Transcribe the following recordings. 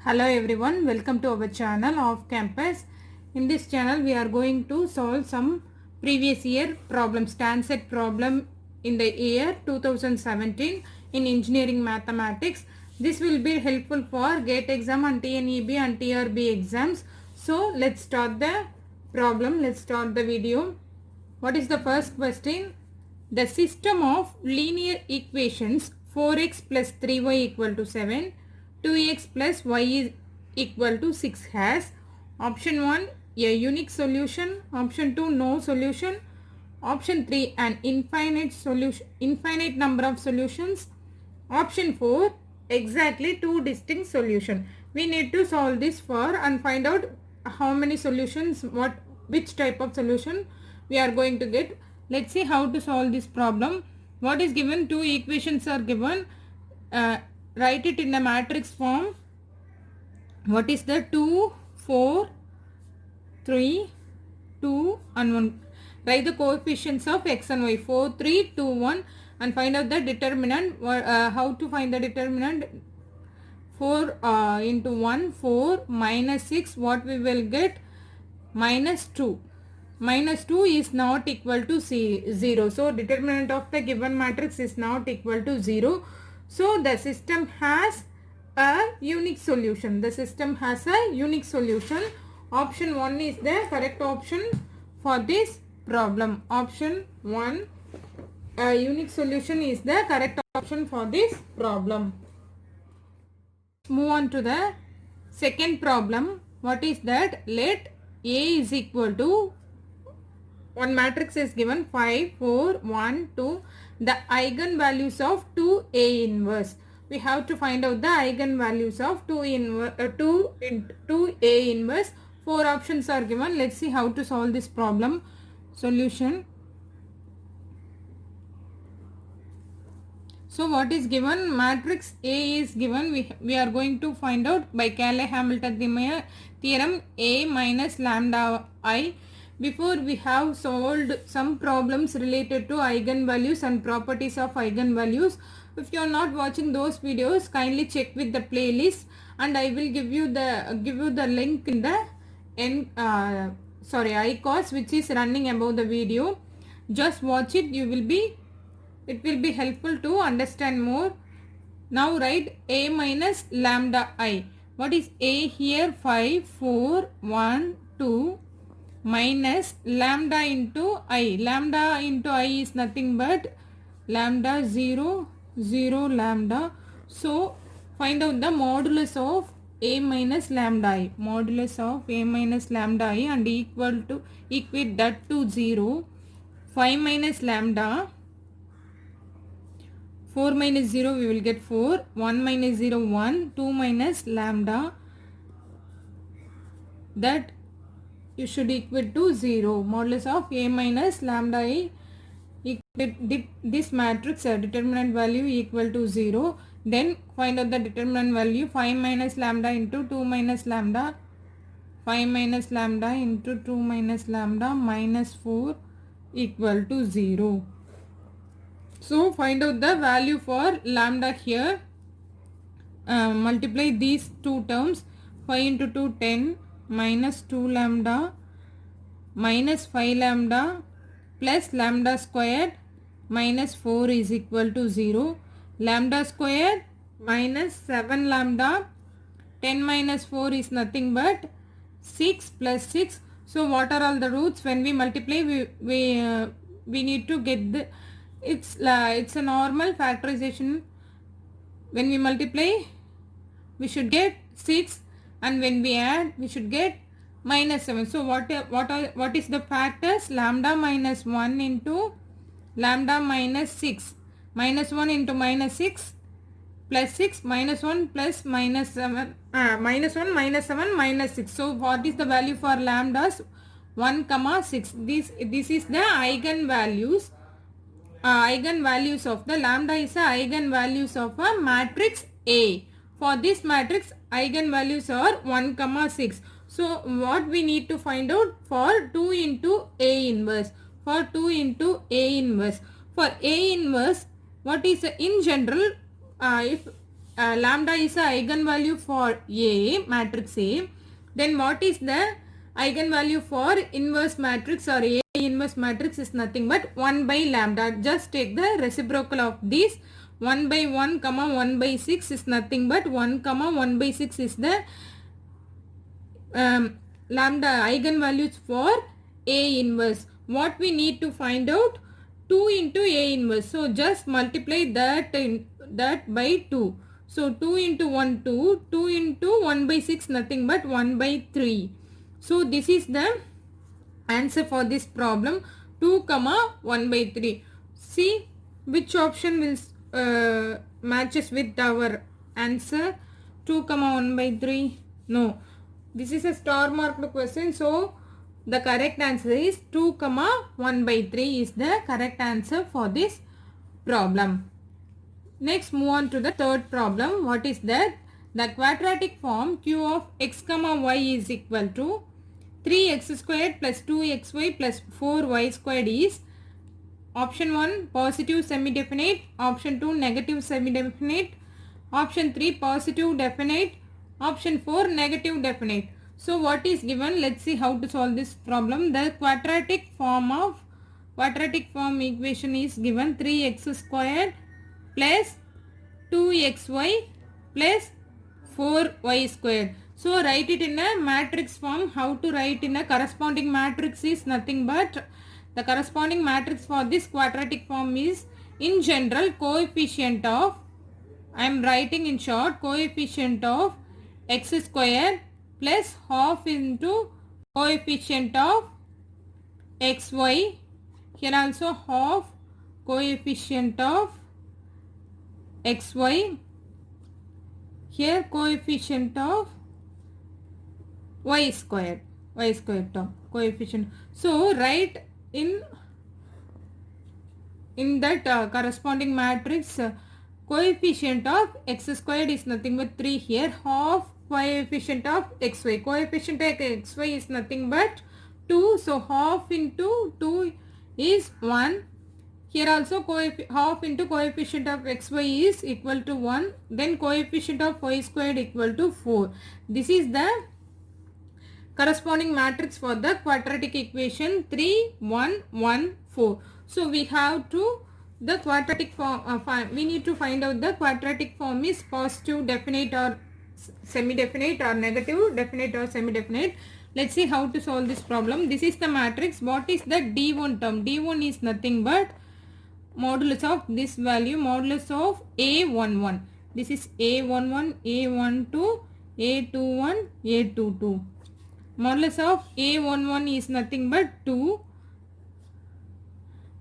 Hello everyone, welcome to our channel Off Campus. In this channel we are going to solve some previous year problems, Stansted problem in the year 2017 in engineering mathematics. This will be helpful for GATE exam and TNEB and TRB exams. So let's start the problem, let's start the video. What is the first question? The system of linear equations 4x plus 3y equal to 7, 2x plus y is equal to 6 has option 1 a unique solution, option 2 no solution, option 3 an infinite number of solutions, option 4 exactly two distinct solutions. We need to solve this for and find out how many solutions, which type of solution we are going to get. Let's see how to solve this problem. What is given? Two equations are given. Write it in a matrix form. What is the 2, 4, 3, 2 and 1. Write the coefficients of x and y 4, 3, 2, 1 and find out the determinant. How to find the determinant? 4 into 1, 4 minus 6, what we will get? Minus 2. Minus 2 is not equal to 0. So, determinant of the given matrix is not equal to 0. So, the system has a unique solution. The system has a unique solution. Option 1 is the correct option for this problem. Option 1, a unique solution is the correct option for this problem. Move on to the second problem. What is that? Let A is equal to, one matrix is given 5, 4, 1, 2. The eigenvalues of 2A inverse. We have to find out the eigenvalues of 2A inverse. 4 options are given. Let's see how to solve this problem. Solution. So what is given? Matrix A is given. We are going to find out by Cayley-Hamilton theorem A minus lambda I. Before we have solved some problems related to eigenvalues and properties of eigenvalues. If you are not watching those videos, kindly check with the playlist and I will give you the link in the icons which is running above the video. Just watch it. It will be helpful to understand more. Now write A minus lambda I. What is A here? 5, 4, 1, 2 minus lambda into I. Lambda into I is nothing but lambda 0, 0 lambda. So find out the modulus of A minus lambda I. Modulus of A minus lambda I and equate that to 0. 5 minus lambda. 4 minus 0 we will get 4. 1 minus 0 1. 2 minus lambda. That you should equate to 0. Modulus of A minus lambda I. Equate this matrix determinant value equal to 0. Then find out the determinant value. 5 minus lambda into 2 minus lambda. 5 minus lambda into 2 minus lambda minus 4 equal to 0. So find out the value for lambda here. Multiply these two terms. 5 into 2 10 minus 2 lambda minus 5 lambda plus lambda squared minus 4 is equal to 0. Lambda squared minus 7 lambda. 10 minus 4 is nothing but 6 plus 6. So what are all the roots? When we multiply, we need to get the, it's a normal factorization. When we multiply, we should get 6 and when we add, we should get minus 7. So what is the factors? Lambda minus 1 into lambda minus 6. Minus 1 into minus 6 plus 6 minus 1 plus minus 7. Minus 1 minus 7 minus 6. So what is the value for lambdas? 1 comma 6. This is the eigenvalues. Eigenvalues of the lambda is the eigenvalues of a matrix A. For this matrix, eigenvalues are 1 comma 6. So what we need to find out for 2 into A inverse. For 2 into A inverse. For A inverse, what is in general, if lambda is a eigenvalue for A, matrix A, then what is the eigenvalue for inverse matrix or A inverse matrix is nothing but 1 by lambda. Just take the reciprocal of this. 1 by 1 comma 1 by 6 is nothing but 1 comma 1 by 6 is the lambda eigenvalues for A inverse. What we need to find out? 2 into A inverse. So just multiply that by 2. So 2 into 1 2, 2 into 1 by 6 nothing but 1 by 3. So this is the answer for this problem, 2 comma 1 by 3. See which option will matches with our answer. 2 comma 1 by 3. No, this is a star marked question, so the correct answer is 2 comma 1 by 3 is the correct answer for this problem. Next, move on to the third problem. What is that? The quadratic form q of x comma y is equal to 3x squared plus 2xy plus 4y squared is option 1 positive semi-definite, option 2 negative semi-definite, option 3 positive definite, option 4 negative definite. So what is given? Let's see how to solve this problem. The quadratic form equation is given 3x squared plus 2xy plus 4y squared. So write it in a matrix form. How to write in a corresponding matrix is nothing but the corresponding matrix for this quadratic form is in general coefficient of, I am writing in short, coefficient of x square plus half into coefficient of xy. Here also half coefficient of xy. Here coefficient of y square term coefficient. So write in that corresponding matrix coefficient of x squared is nothing but 3 here, half coefficient of xy. Coefficient of xy is nothing but 2. So half into 2 is 1. Here also half into coefficient of xy is equal to 1. Then coefficient of y squared equal to 4. This is the corresponding matrix for the quadratic equation 3, 1, 1, 4. So we have to the quadratic form, we need to find out the quadratic form is positive definite or semi-definite or negative definite or semi-definite. Let's see how to solve this problem. This is the matrix. What is the D1 term? D1 is nothing but modulus of this value, modulus of A11. This is A11, A12, A21, A22. Modulus of A11 is nothing but 2.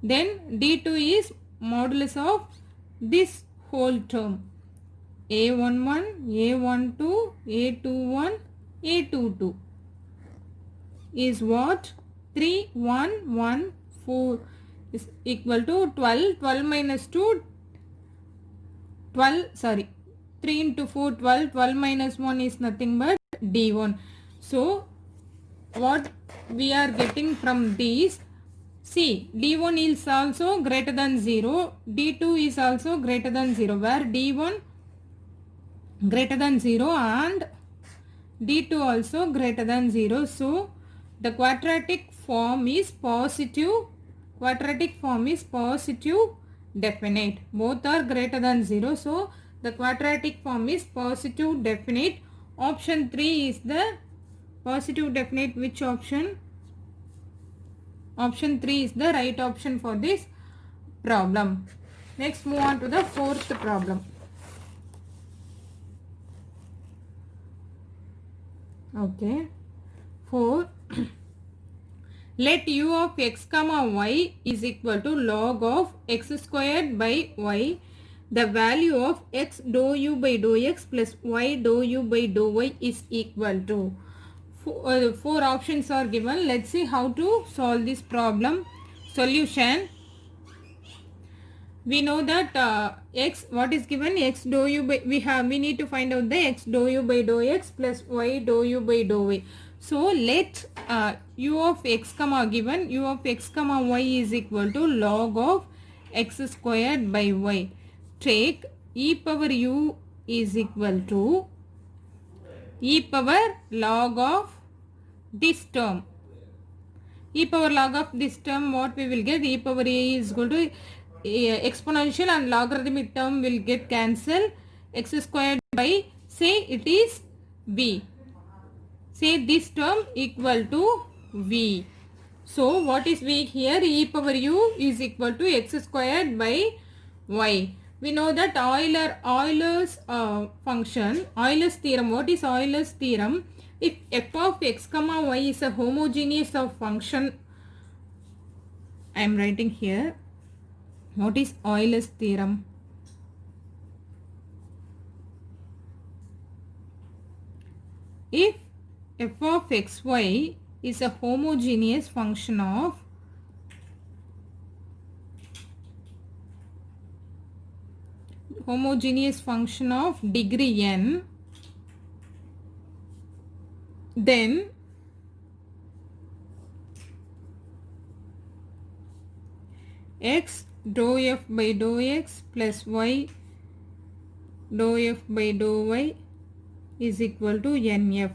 Then D2 is modulus of this whole term. A11, A12, A21, A22 is what? 3, 1, 1, 4 is equal to 12. 12 minus 2, 12, sorry, 3 into 4, 12. 12 minus 1 is nothing but D1. So what we are getting from these, see, D1 is also greater than 0, D2 is also greater than 0, where D1 greater than 0 and D2 also greater than 0. So the quadratic form is positive, definite. Both are greater than 0. So the quadratic form is positive definite. Option 3 is the positive definite. Which option? Option 3 is the right option for this problem. Next, move on to the fourth problem. Okay. 4. Let u of x comma y is equal to log of x squared by y. The value of x dou u by dou x plus y dou u by dou y is equal to. Four options are given. Let's see how to solve this problem. Solution. We know that x, what is given? X dou u by, we need to find out the x dou u by dou x plus y dou u by dou y. So let u of x comma given, u of x comma y is equal to log of x squared by y. Take e power u is equal to e power log of this term. E power log of this term, what we will get? E power a is equal to exponential and logarithmic term will get cancelled. X squared by, say it is v. Say this term equal to v. So what is v here? E power u is equal to x squared by y. We know that Euler's function, Euler's theorem. What is Euler's theorem? If f of x comma y is a homogeneous of function, I am writing here. What is Euler's theorem? If f of xy is a homogeneous function of degree n, then x dou f by dou x plus y dou f by dou y is equal to nf.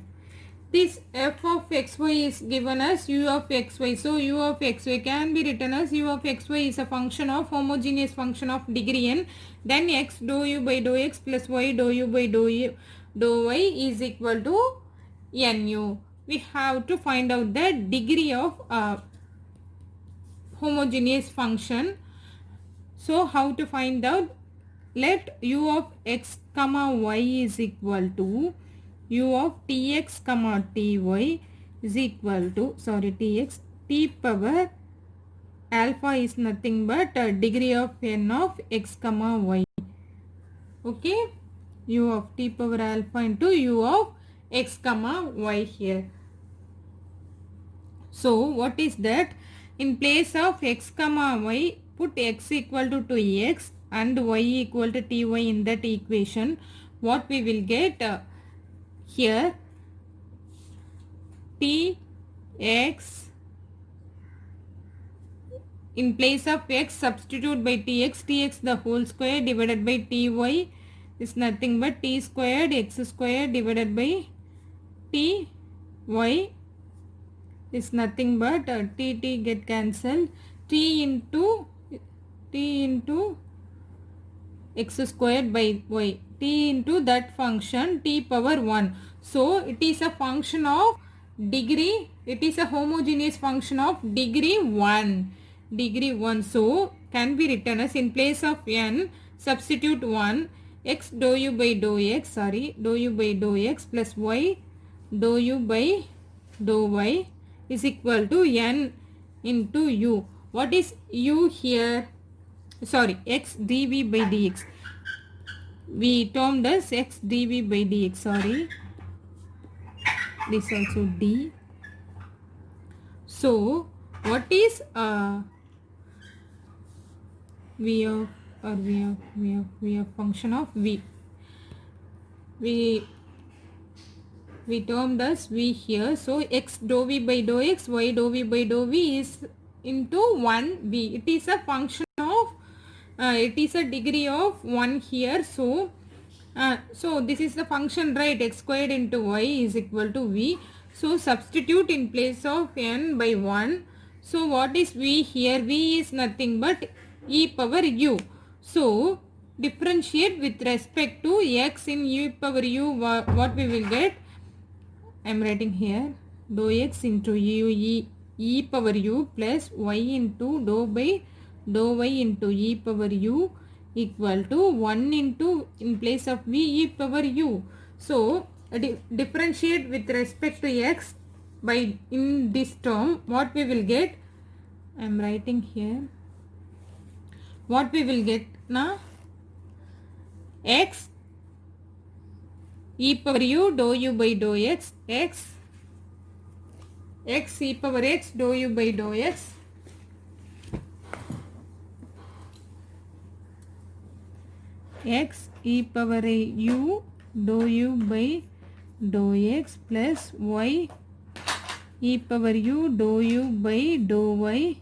This f of xy is given as u of xy. So u of xy can be written as u of xy is a function of homogeneous function of degree n. Then x dou u by dou x plus y dou u by dou y is equal to nu. We have to find out the degree of homogeneous function. So how to find out? Let u of x comma y is equal to u of tx comma ty is equal to, tx, t power alpha is nothing but degree of n of x comma y. Okay, u of t power alpha into u of x comma y here. So what is that? In place of x comma y, put x equal to 2x and y equal to ty in that equation. What we will get? Here tx, in place of x substitute by tx the whole square divided by ty is nothing but t squared x squared divided by ty is nothing but t get cancelled, t into x squared by y, t into that function t power 1. So it is a function of degree, it is a homogeneous function of degree 1. So can be written as, in place of n substitute 1, x dou u by dou x plus y dou u by dou y is equal to n into u. What is u here? X dv by dx. We termed as x dv by dx. This also d. So what is v of function of v? We termed as v here. So x dou v by dou x, y dou v by dou v is into 1v. It is a function of it is a degree of 1 here. So this is the function, right? X squared into y is equal to v. So substitute in place of n by 1. So what is v here? V is nothing but e power u. So differentiate with respect to x in e power u. What we will get? I am writing here dou x into e power u plus y into dou by dou y into e power u equal to 1 into, in place of v, e power u. So differentiate with respect to x by, in this term, what we will get? I am writing here what we will get now. X e power u dou u by dou x, x e power x dou u by dou x x e power u dou u by dou x plus y e power u dou u by dou y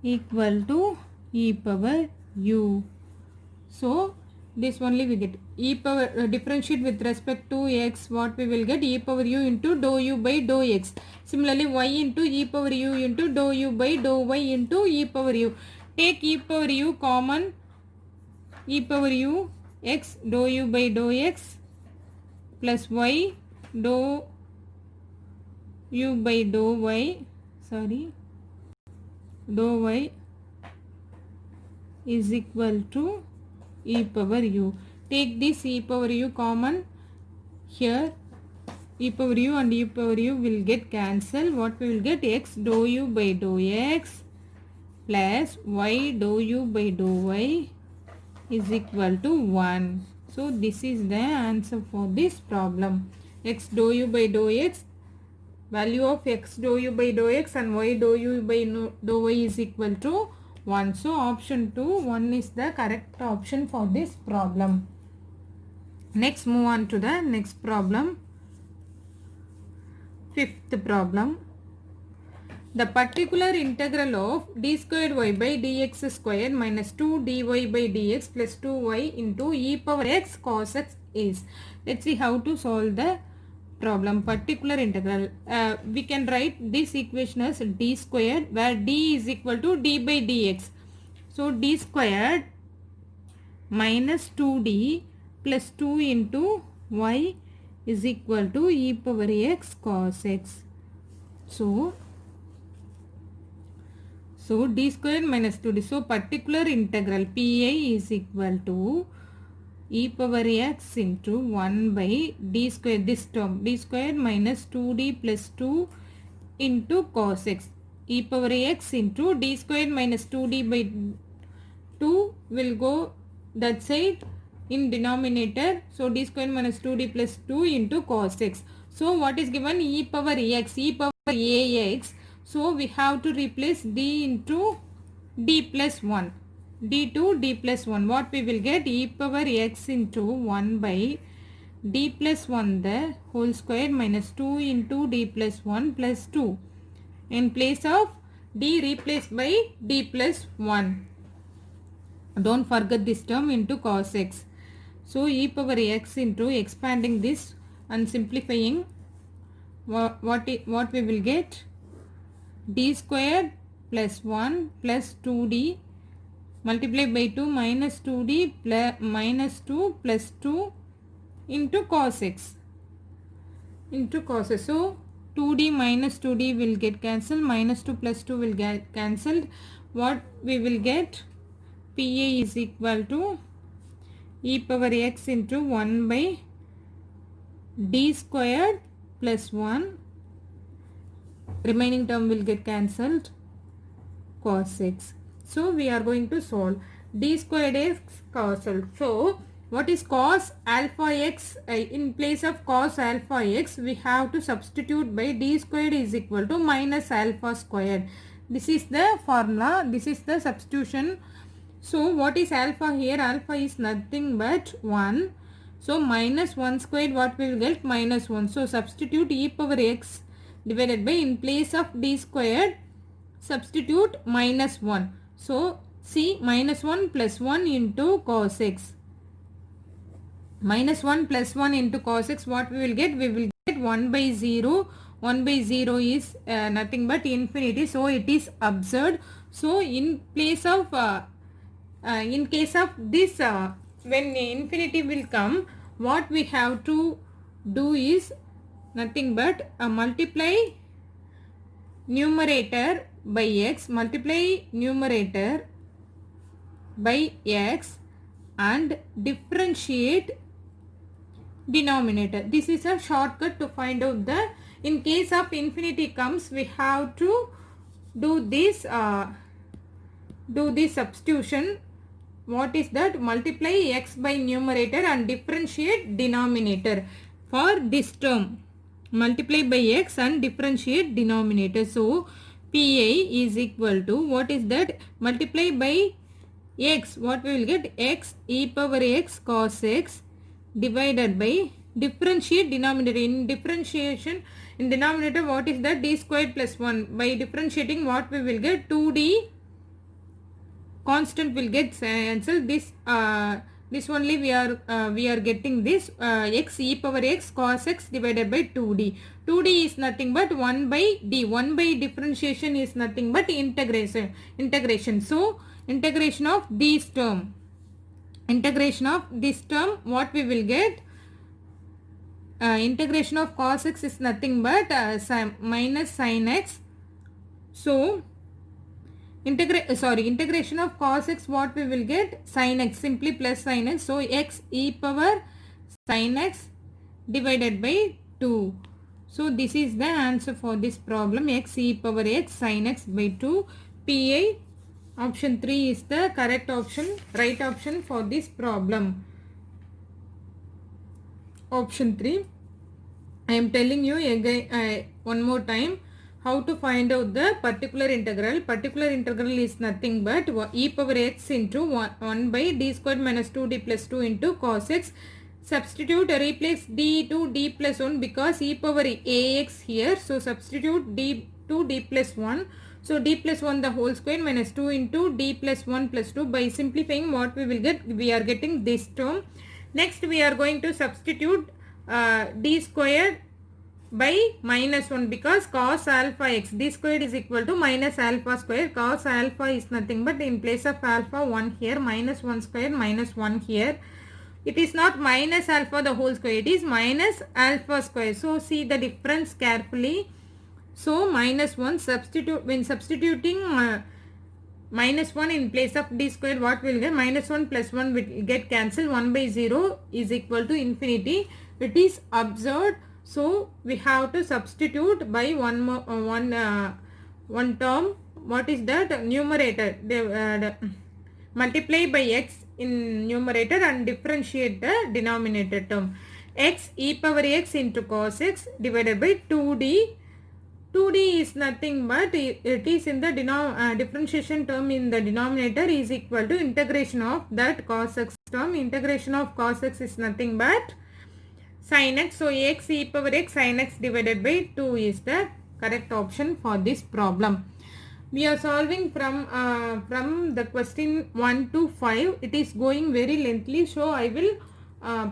equal to e power u. So this only we get e power differentiate with respect to x, what we will get, e power u into dou u by dou x. Similarly y into e power u into dou u by dou y into e power u. Take e power u common, e power u x dou u by dou x plus y dou u by dou y, dou y is equal to e power u. Take this e power u common here, e power u and e power u will get cancelled. What we will get, x dou u by dou x plus y dou u by dou y is equal to 1. So this is the answer for this problem. X dou u by dou x, value of x dou u by dou x and y dou u by dou y is equal to 1. So option 2, 1 is the correct option for this problem. Next, move on to the next problem. Fifth problem. The particular integral of d squared y by dx squared minus 2 dy by dx plus 2y into e power x cos x is. Let's see how to solve the problem. Particular integral. We can write this equation as d squared, where d is equal to d by dx. So d squared minus 2d plus 2 into y is equal to e power x cos x. So d squared minus 2d. So particular integral pi is equal to e power x into 1 by d square, this term d squared minus 2d plus 2 into cos x. E power x into d squared minus 2d by 2 will go that side in denominator. So d squared minus 2d plus 2 into cos x. So what is given, e power x, e power ax. So we have to replace d into d plus 1. d to d plus 1. What we will get, e power x into 1 by d plus 1 the whole square minus 2 into d plus 1 plus 2. In place of d, replaced by d plus 1. Don't forget this term into cos x. So e power x into, expanding this and simplifying, what we will get, d squared plus 1 plus 2d multiply by 2 minus 2d plus minus 2 plus 2 into cos x. So 2d minus 2d will get cancelled, minus 2 plus 2 will get cancelled. What we will get, pa is equal to e power x into 1 by d squared plus 1, remaining term will get cancelled, cos x. So we are going to solve. D squared x cos x. So what is cos alpha x? In place of cos alpha x, we have to substitute by d squared is equal to minus alpha squared. This is the formula. This is the substitution. So what is alpha here? Alpha is nothing but 1. So minus 1 squared, what we will get? Minus 1. So substitute e power x divided by, in place of d squared, substitute minus 1. So see, minus 1 plus 1 into cos x. Minus 1 plus 1 into cos x, what we will get? We will get 1 by 0. 1 by 0 is nothing but infinity. So it is absurd. So in place of, in case of this, when infinity will come, what we have to do is nothing but multiply numerator by x, multiply numerator by x and differentiate denominator. This is a shortcut to find out the, in case of infinity comes, we have to do this substitution. What is that? Multiply x by numerator and differentiate denominator for this term. Multiply by x and differentiate denominator. So pi is equal to, what is that? Multiply by x. What we will get? X e power x cos x divided by differentiate denominator. In differentiation, in denominator, what is that? D squared plus 1. By differentiating, what we will get? 2d constant will get cancelled. This This only we are getting this x e power x cos x divided by 2d. 2d is nothing but 1 by d. 1 by differentiation is nothing but integration. So integration of this term. Integration of this term, what we will get? Integration of cos x is nothing but minus sin x. So integration of cos x, what we will get? Sin x, simply plus sin x. So x e power sin x divided by 2. So this is the answer for this problem, x e power x sin x by 2. PI option 3 is the correct option, right option for this problem. Option 3. I am telling you again one more time how to find out the particular integral. Particular integral is nothing but e power x into 1 by d squared minus 2d plus 2 into cos x. Substitute, replace d to d plus 1 because e power ax here. So substitute d to d plus 1. So d plus 1 the whole square minus 2 into d plus 1 plus 2. By simplifying, what we will get? We are getting this term. Next we are going to substitute d squared by minus 1 because cos alpha x, d squared is equal to minus alpha square. Cos alpha is nothing but in place of alpha 1 here, minus 1 square minus 1 here. It is not minus alpha the whole square, it is minus alpha square. So see the difference carefully. So minus 1, substitute, when substituting minus 1 in place of d squared, what will get? Minus 1 plus 1 will get cancelled. 1 by 0 is equal to infinity. It is observed. So we have to substitute by one term. What is that? Numerator. Multiply by x in numerator and differentiate the denominator term. X e power x into cos x divided by 2d. 2d is nothing but it is in the differentiation term in the denominator is equal to integration of that cos x term. Integration of cos x is nothing but sin x. So x e power x sin x divided by 2 is the correct option for this problem. We are solving from the question 1 to 5. It is going very lengthy, so I will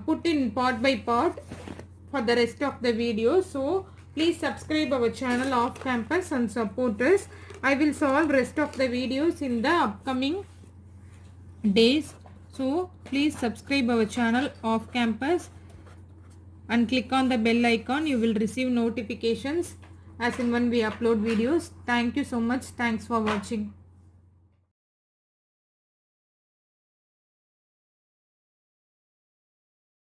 put in part by part for the rest of the video. So please subscribe our channel Off Campus and support us. I will solve rest of the videos in the upcoming days. So please subscribe our channel Off Campus and click on the bell icon. You will receive notifications as and when we upload videos. Thank you so much. Thanks for watching.